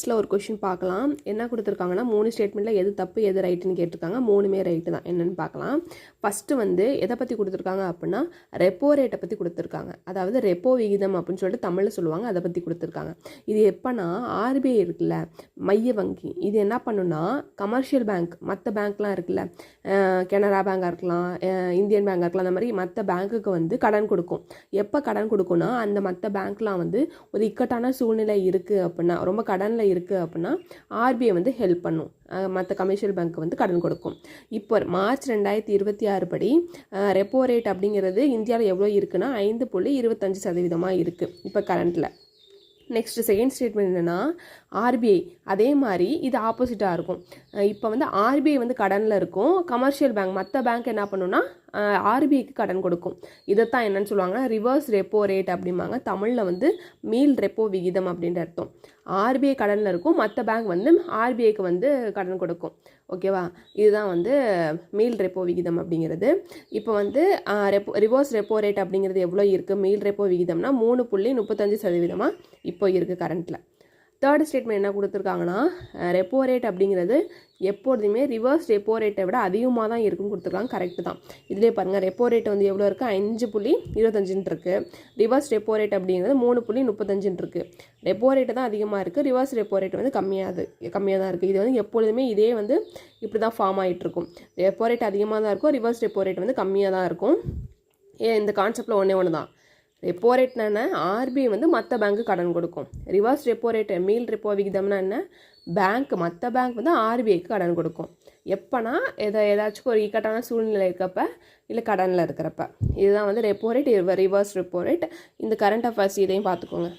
மேத்ஸில் ஒரு கொஷின் பார்க்கலாம். என்ன கொடுத்துருக்காங்கன்னா 3 ஸ்டேட்மெண்ட்டில் எது தப்பு எது ரைட்டுன்னு கேட்டிருக்காங்க. 3மே ரைட்டு தான். என்னென்னு பார்க்கலாம். ஃபஸ்ட்டு வந்து எதை பற்றி கொடுத்துருக்காங்க அப்படின்னா ரெப்போ ரேட்டை பற்றி கொடுத்துருக்காங்க. அதாவது ரெப்போ விகிதம் அப்படின்னு சொல்லிட்டு தமிழில் சொல்லுவாங்க. அதை பற்றி கொடுத்துருக்காங்க. இது எப்போனா ஆர்பிஐ இருக்குல்ல, மைய வங்கி, இது என்ன பண்ணுன்னா கமர்ஷியல் பேங்க், மற்ற பேங்க்லாம் இருக்குல்ல, கனரா பேங்காக இருக்கலாம், இந்தியன் பேங்காக இருக்கலாம், அந்த மாதிரி மற்ற பேங்க்குக்கு வந்து கடன் கொடுக்கும். எப்போ கடன் கொடுக்கும்னா அந்த மற்ற பேங்க்லாம் வந்து ஒரு இக்கட்டான சூழ்நிலை இருக்குது அப்படின்னா, ரொம்ப கடனில் இருக்குது அப்படின்னா ஆர்பிஐ வந்து ஹெல்ப் பண்ணும். மற்ற கமர்ஷியல் பேங்க் வந்து கடன் கொடுக்கும். இப்போ மார்ச் 2026 படி ரெப்போ ரேட் அப்படிங்கிறது இந்தியாவில் எவ்வளோ இருக்குன்னா 5.25% இருக்குது இப்போ கரண்ட்டில். நெக்ஸ்ட் செகண்ட் ஸ்டேட்மெண்ட் என்னென்னா ஆர்பிஐ அதே மாதிரி இது ஆப்போசிட்டாக இருக்கும். இப்போ வந்து ஆர்பிஐ வந்து கடனில் இருக்கும், கமர்ஷியல் பேங்க் மற்ற பேங்க் என்ன பண்ணுன்னா ஆர்பிஐக்கு கடன் கொடுக்கும். இதைத்தான் என்னன்னு சொல்லுவாங்கன்னா ரிவர்ஸ் ரெப்போ ரேட் அப்படிம்பாங்க. தமிழில் வந்து மீள் ரெப்போ விகிதம் அப்படின்ற அர்த்தம். ஆர்பிஐ கடனில் இருக்கும், மற்ற பேங்க் வந்து ஆர்பிஐக்கு வந்து கடன் கொடுக்கும். ஓகேவா, இதுதான் வந்து மீள் ரெப்போ விகிதம் அப்படிங்கிறது. இப்போ வந்து ரிவர்ஸ் ரெப்போ ரேட் அப்படிங்கிறது எவ்வளோ இருக்குது, மீள் ரெப்போ விகிதம்னா 3.35% இப்போ இருக்குது கரண்ட்டில். தேர்ட் ஸ்டேட்மெண்ட் என்ன கொடுத்துருக்காங்கன்னா ரெப்போ ரேட் அப்படிங்கிறது எப்போதுமே ரிவர்ஸ் ரெப்போ ரேட்டை விட அதிகமாக தான் இருக்குன்னு கொடுத்துருக்காங்க. கரெக்டு தான். இதிலே பாருங்கள், ரெப்போ ரேட் வந்து எவ்வளோ இருக்குது 5.25 இருக்குது. ரிவர்ஸ் ரெப்போ ரேட் அப்படிங்கிறது 3.35 இருக்குது. ரெப்போ ரேட்டு தான் அதிகமாக இருக்குது, ரிவர்ஸ் ரெப்போ ரேட் வந்து கம்மியாக தான் இருக்குது. இது வந்து எப்பொழுதுமே இதே வந்து இப்படி தான் ஃபார்ம் ஆகிட்டுருக்கும். ரெப்போ ரேட் அதிகமாக தான் இருக்கும், ரிவர்ஸ் ரெப்போ ரேட் வந்து கம்மியாக தான் இருக்கும். இந்த கான்செப்டில் ஒன்று தான். ரெப்போ ரேட்னா என்ன, ஆர்பிஐ வந்து மற்ற பேங்க்கு கடன் கொடுக்கும். ரிவர்ஸ் ரெப்போ ரேட் மீள் ரெப்போ விகிதம்னா என்ன, மற்ற பேங்க் வந்து ஆர்பிஐக்கு கடன் கொடுக்கும். எப்போனா ஏதாச்சும் ஒரு இக்கட்டான சூழ்நிலை இருக்கப்ப இல்லை கடனில் இருக்கிறப்ப. இதுதான் வந்து repo rate, reverse repo rate. இந்த கரண்ட் அஃபேர்ஸ் இதையும் பார்த்துக்கோங்க.